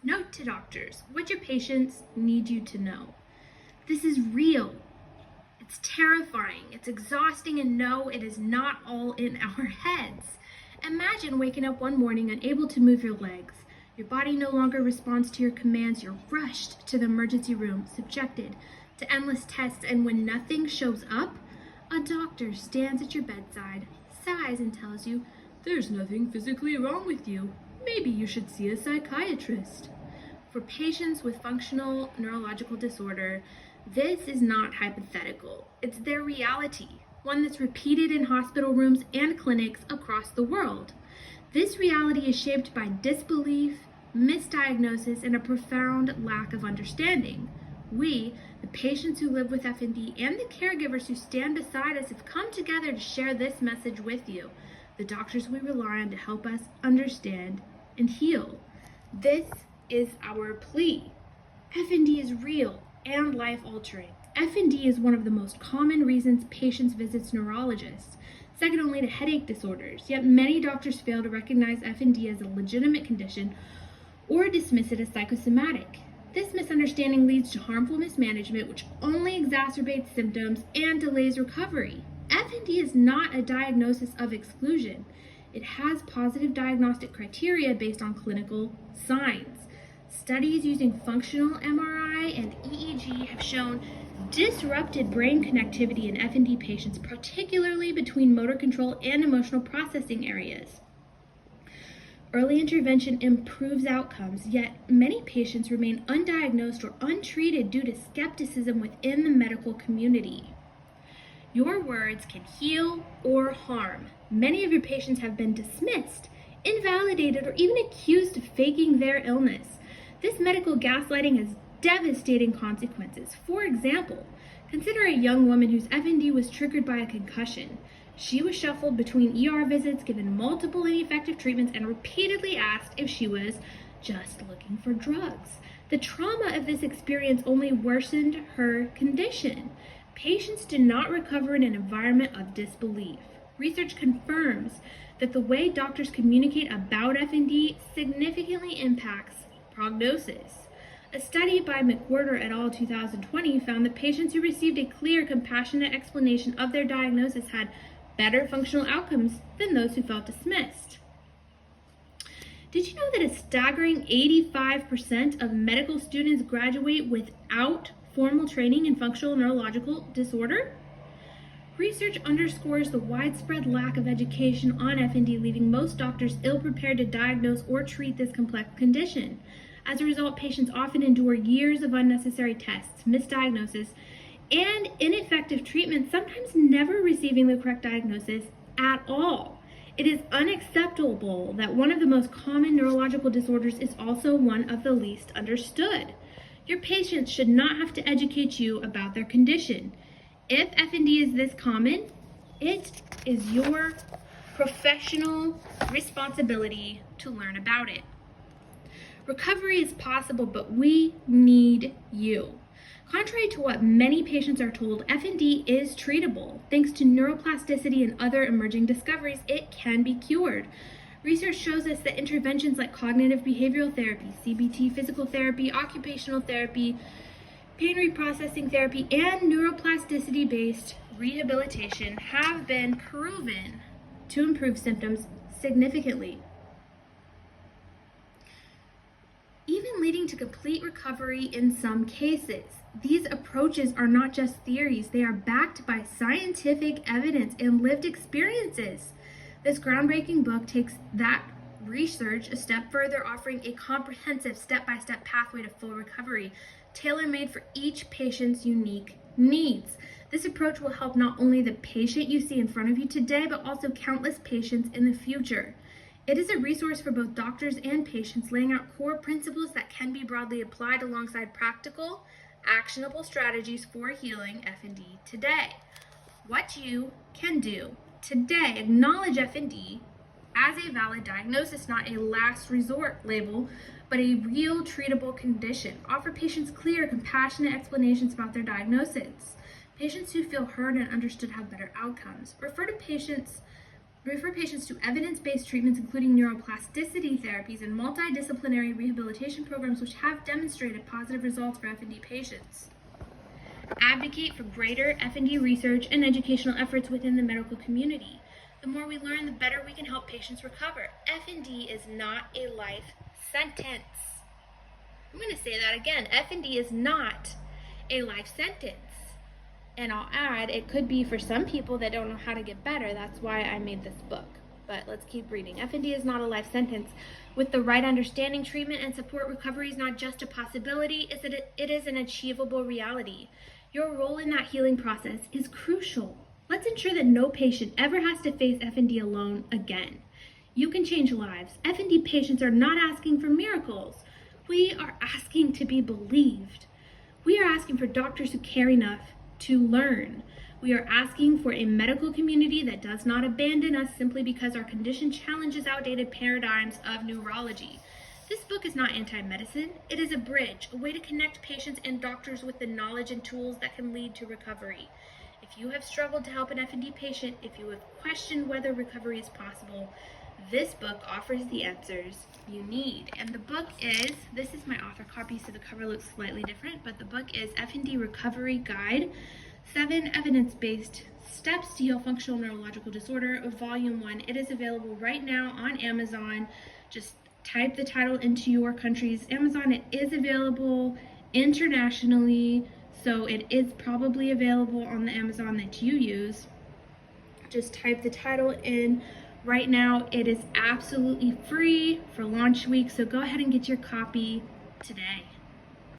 Note to doctors, what your patients need you to know. This is real. It's terrifying. It's exhausting, and no, it is not all in our heads. Imagine waking up one morning unable to move your legs. Your body no longer responds to your commands. You're rushed to the emergency room, subjected to endless tests, and when nothing shows up, a doctor stands at your bedside, sighs, and tells you, "There's nothing physically wrong with you. Maybe you should see a psychiatrist." For patients with functional neurological disorder, this is not hypothetical. It's their reality, one that's repeated in hospital rooms and clinics across the world. This reality is shaped by disbelief, misdiagnosis, and a profound lack of understanding. We, the patients who live with FND, and the caregivers who stand beside us have come together to share this message with you, the doctors we rely on to help us understand and heal. This is our plea. FND is real and life-altering. FND is one of the most common reasons patients visit neurologists, second only to headache disorders, yet many doctors fail to recognize FND as a legitimate condition or dismiss it as psychosomatic. This misunderstanding leads to harmful mismanagement, which only exacerbates symptoms and delays recovery. FND is not a diagnosis of exclusion. It has positive diagnostic criteria based on clinical signs. Studies using functional MRI and EEG have shown disrupted brain connectivity in FND patients, particularly between motor control and emotional processing areas. Early intervention improves outcomes, yet many patients remain undiagnosed or untreated due to skepticism within the medical community. Your words can heal or harm. Many of your patients have been dismissed, invalidated, or even accused of faking their illness. This medical gaslighting has devastating consequences. For example, consider a young woman whose FND was triggered by a concussion. She was shuffled between ER visits, given multiple ineffective treatments, and repeatedly asked if she was just looking for drugs. The trauma of this experience only worsened her condition. Patients do not recover in an environment of disbelief. Research confirms that the way doctors communicate about FND significantly impacts prognosis. A study by McWhorter et al. 2020 found that patients who received a clear, compassionate explanation of their diagnosis had better functional outcomes than those who felt dismissed. Did you know that a staggering 85% of medical students graduate without formal training in functional neurological disorder? Research underscores the widespread lack of education on FND, leaving most doctors ill-prepared to diagnose or treat this complex condition. As a result, patients often endure years of unnecessary tests, misdiagnosis, and ineffective treatment, sometimes never receiving the correct diagnosis at all. It is unacceptable that one of the most common neurological disorders is also one of the least understood. Your patients should not have to educate you about their condition. If FND is this common, it is your professional responsibility to learn about it. Recovery is possible, but we need you. Contrary to what many patients are told, FND is treatable. Thanks to neuroplasticity and other emerging discoveries, it can be cured. Research shows us that interventions like cognitive behavioral therapy, CBT, physical therapy, occupational therapy, pain reprocessing therapy, and neuroplasticity-based rehabilitation have been proven to improve symptoms significantly, even leading to complete recovery in some cases. These approaches are not just theories, they are backed by scientific evidence and lived experiences. This groundbreaking book takes that research a step further, offering a comprehensive step-by-step pathway to full recovery, tailor-made for each patient's unique needs. This approach will help not only the patient you see in front of you today, but also countless patients in the future. It is a resource for both doctors and patients, laying out core principles that can be broadly applied alongside practical, actionable strategies for healing FND today. What you can do today: acknowledge FND as a valid diagnosis, not a last resort label, but a real treatable condition. Offer patients clear, compassionate explanations about their diagnosis. Patients who feel heard and understood have better outcomes. Refer to patients refer patients to evidence-based treatments, including neuroplasticity therapies and multidisciplinary rehabilitation programs, which have demonstrated positive results for FND patients. Advocate for greater FND research and educational efforts within the medical community. The more we learn, the better we can help patients recover. FND is not a life sentence. I'm going to say that again. FND is not a life sentence. And I'll add, it could be for some people that don't know how to get better. That's why I made this book. But let's keep reading. FND is not a life sentence. With the right understanding, treatment, and support, recovery is not just a possibility, it is an achievable reality. Your role in that healing process is crucial. Let's ensure that no patient ever has to face FND alone again. You can change lives. FND patients are not asking for miracles. We are asking to be believed. We are asking for doctors who care enough to learn. We are asking for a medical community that does not abandon us simply because our condition challenges outdated paradigms of neurology. This book is not anti-medicine. It is a bridge, a way to connect patients and doctors with the knowledge and tools that can lead to recovery. If you have struggled to help an FND patient, if you have questioned whether recovery is possible, this book offers the answers you need. And the book is, this is my author copy, so the cover looks slightly different, but the book is FND Recovery Guide, 7 Evidence-Based Steps to Heal Functional Neurological Disorder, Volume 1. It is available right now on Amazon. Just type the title into your country's Amazon. It is available internationally, so it is probably available on the Amazon that you use. Just type the title in. Right now, it is absolutely free for launch week, so go ahead and get your copy today.